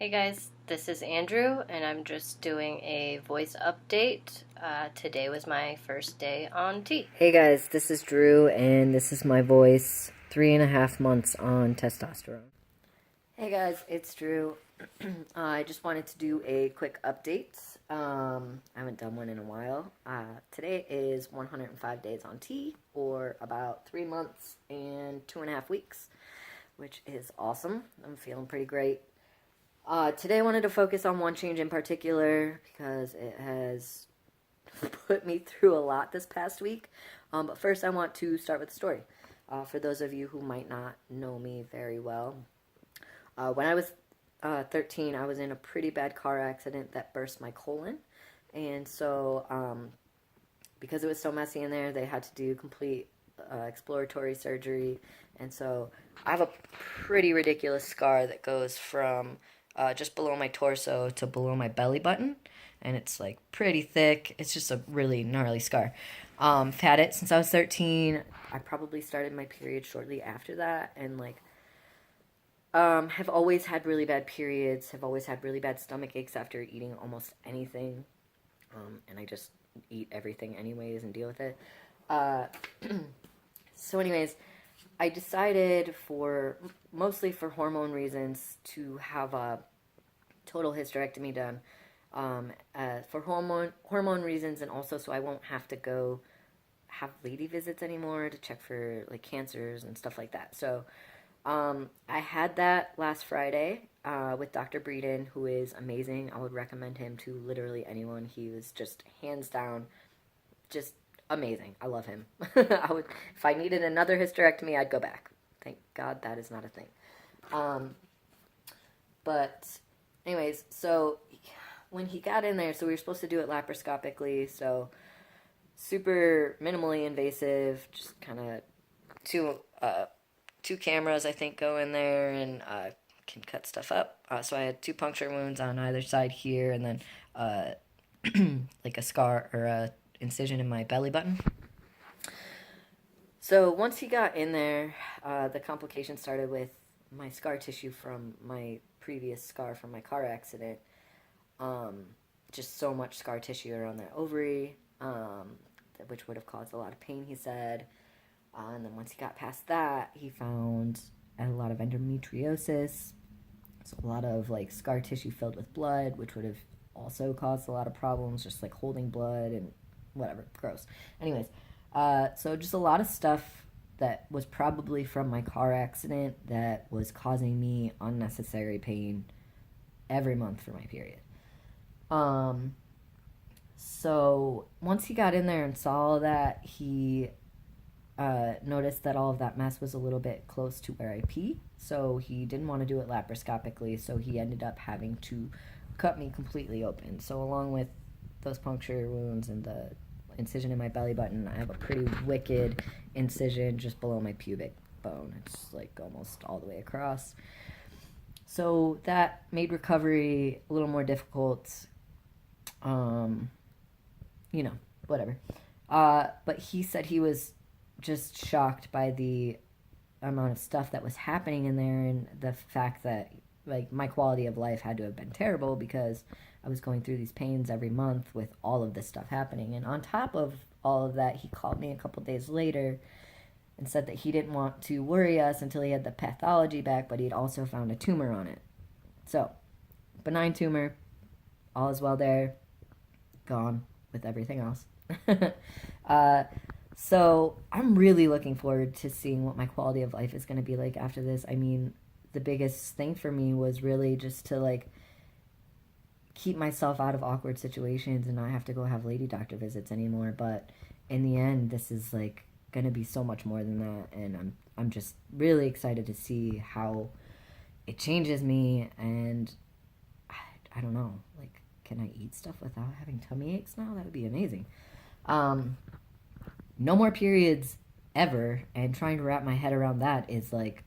Hey guys, this is Andrew, and I'm just doing a voice update. Today was my first day on T. Hey guys, this is Drew, and this is my voice. 3.5 months on testosterone. Hey guys, it's Drew. I just wanted to do a quick update. I haven't done one in a while. Today is 105 days on T, or about 3 months and 2.5 weeks, which is awesome. I'm feeling pretty great. Today I wanted to focus on one change in particular because it has put me through a lot this past week. But first, I want to start with the story. For those of you who might not know me very well, when I was 13, I was in a pretty bad car accident that burst my colon. And so, because it was so messy in there, they had to do complete exploratory surgery. And so, I have a pretty ridiculous scar that goes from just below my torso to below my belly button, and it's like pretty thick. It's just a really gnarly scar. Had it since I was 13. I probably started my period shortly after that, and have always had really bad periods. Have always had really bad stomach aches after eating almost anything, and I just eat everything anyways and deal with it. Uh, so, anyways, I decided mostly for hormone reasons to have a total hysterectomy done, for hormone reasons, and also so I won't have to go have lady visits anymore to check for like cancers and stuff like that. So I had that last Friday with Dr. Breeden, who is amazing. I would recommend him to literally anyone. He was just hands down just amazing. I love him. If I needed another hysterectomy, I'd go back. Thank God that is not a thing. But anyways, so when he got in there, so we were supposed to do it laparoscopically, so super minimally invasive, just kind of two cameras I think go in there and can cut stuff up. So I had two puncture wounds on either side here, and then like a scar or a incision in my belly button. So once he got in there, the complications started with my scar tissue from my previous scar from my car accident. Just so much scar tissue around that ovary, which would have caused a lot of pain, he said. And then once he got past that, he found a lot of endometriosis, so a lot of like scar tissue filled with blood, which would have also caused a lot of problems, just like holding blood and whatever, gross. Anyways, so just a lot of stuff that was probably from my car accident that was causing me unnecessary pain every month for my period. So once he got in there and saw all that, he noticed that all of that mess was a little bit close to where I pee. So he didn't want to do it laparoscopically, so he ended up having to cut me completely open. So along with those puncture wounds and the incision in my belly button, I have a pretty wicked incision just below my pubic bone. It's like almost all the way across. So that made recovery a little more difficult. Whatever. But he said he was just shocked by the amount of stuff that was happening in there, and the fact that like my quality of life had to have been terrible because I was going through these pains every month with all of this stuff happening. And on top of all of that, he called me a couple days later and said that he didn't want to worry us until he had the pathology back, but he'd also found a tumor on it. So, benign tumor, all is well there, gone with everything else. So I'm really looking forward to seeing what my quality of life is going to be like after this. I mean, the biggest thing for me was really just to like keep myself out of awkward situations and not have to go have lady doctor visits anymore. But in the end, this is like going to be so much more than that, and I'm just really excited to see how it changes me. And I don't know, like, can I eat stuff without having tummy aches now? That would be amazing. No more periods ever, and trying to wrap my head around that is like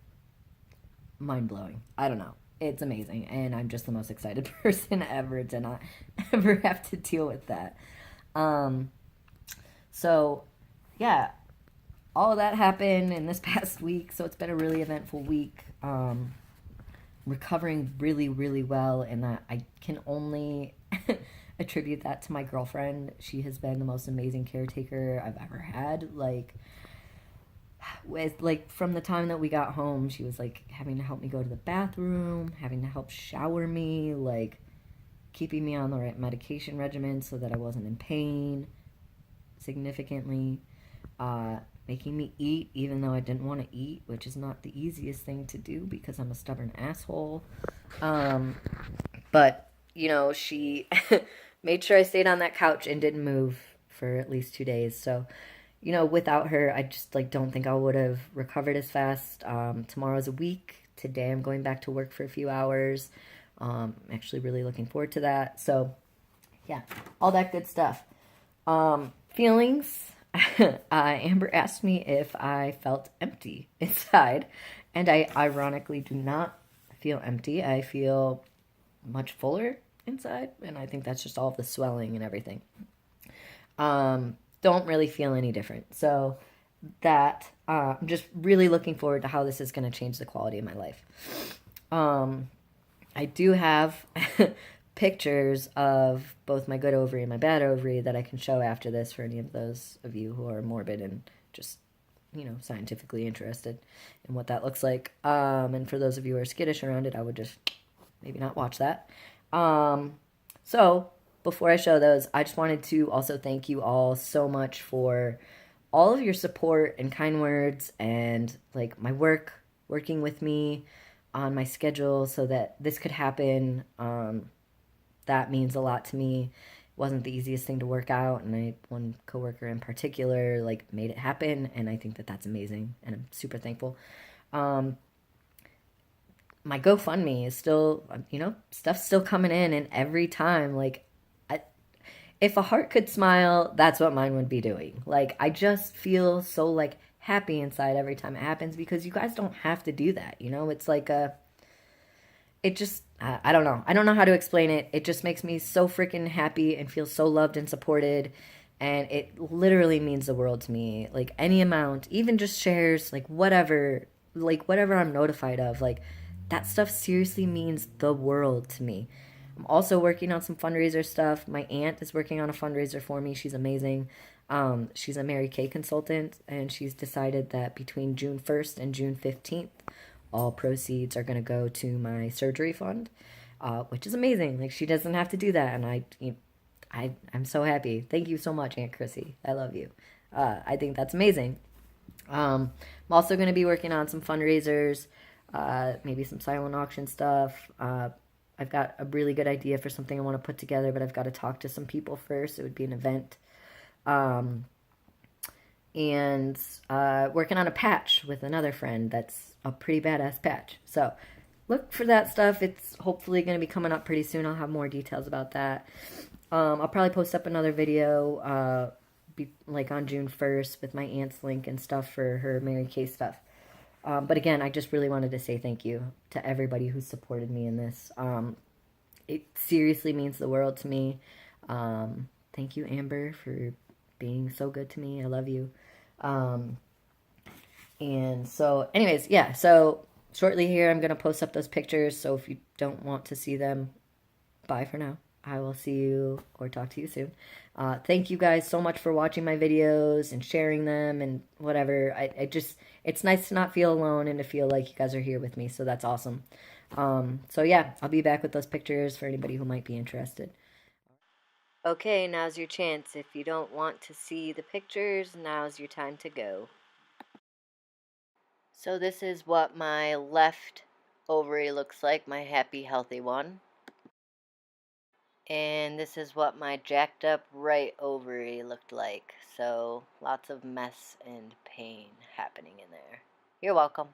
mind-blowing. I don't know. It's amazing, and I'm just the most excited person ever to not ever have to deal with that. So yeah, all of that happened in this past week, so it's been a really eventful week. recovering really, really well, and that I can only attribute that to my girlfriend. She has been the most amazing caretaker I've ever had. Like from the time that we got home, she was like having to help me go to the bathroom, having to help shower me, like keeping me on the right medication regimen so that I wasn't in pain significantly, making me eat even though I didn't want to eat, which is not the easiest thing to do because I'm a stubborn asshole. But you know, she made sure I stayed on that couch and didn't move for at least 2 days. So, you know, without her, I just like don't think I would have recovered as fast. Tomorrow's a week. Today I'm going back to work for a few hours. Actually, really looking forward to that. So, yeah, all that good stuff. Feelings. Amber asked me if I felt empty inside, and I ironically do not feel empty. I feel much fuller inside, and I think that's just all of the swelling and everything. Don't really feel any different. So that I'm just really looking forward to how this is going to change the quality of my life. I do have pictures of both my good ovary and my bad ovary that I can show after this for any of those of you who are morbid and just, you know, scientifically interested in what that looks like. And for those of you who are skittish around it, I would just maybe not watch that. So before I show those, I just wanted to also thank you all so much for all of your support and kind words and like my working with me on my schedule so that this could happen. That means a lot to me. It wasn't the easiest thing to work out, and one coworker in particular like made it happen, and I think that that's amazing, and I'm super thankful. My GoFundMe is still, you know, stuff's still coming in, and every time, like, if a heart could smile, that's what mine would be doing. Like, I just feel so, like, happy inside every time it happens because you guys don't have to do that, you know? It's like it just, I don't know. I don't know how to explain it. It just makes me so freaking happy and feel so loved and supported. And it literally means the world to me. Like, any amount, even just shares, like, whatever I'm notified of, like, that stuff seriously means the world to me. I'm also working on some fundraiser stuff. My aunt is working on a fundraiser for me. She's amazing. She's a Mary Kay consultant, and she's decided that between June 1st and June 15th, all proceeds are going to go to my surgery fund, which is amazing. Like, she doesn't have to do that, and I'm so happy. Thank you so much, Aunt Chrissy. I love you. I think that's amazing. I'm also going to be working on some fundraisers, maybe some silent auction stuff. I've got a really good idea for something I want to put together, but I've got to talk to some people first. It would be an event. And working on a patch with another friend that's a pretty badass patch. So look for that stuff. It's hopefully going to be coming up pretty soon. I'll have more details about that. I'll probably post up another video like on June 1st with my aunt's link and stuff for her Mary Kay stuff. But again, I just really wanted to say thank you to everybody who supported me in this. It seriously means the world to me. Thank you, Amber, for being so good to me. I love you. And so, anyways, yeah, so shortly here, I'm going to post up those pictures. So if you don't want to see them, bye for now. I will see you or talk to you soon. Thank you guys so much for watching my videos and sharing them and whatever. It's nice to not feel alone and to feel like you guys are here with me. So that's awesome. So yeah, I'll be back with those pictures for anybody who might be interested. Okay, now's your chance. If you don't want to see the pictures, now's your time to go. So this is what my left ovary looks like, my happy, healthy one. And this is what my jacked up right ovary looked like. So lots of mess and pain happening in there. You're welcome.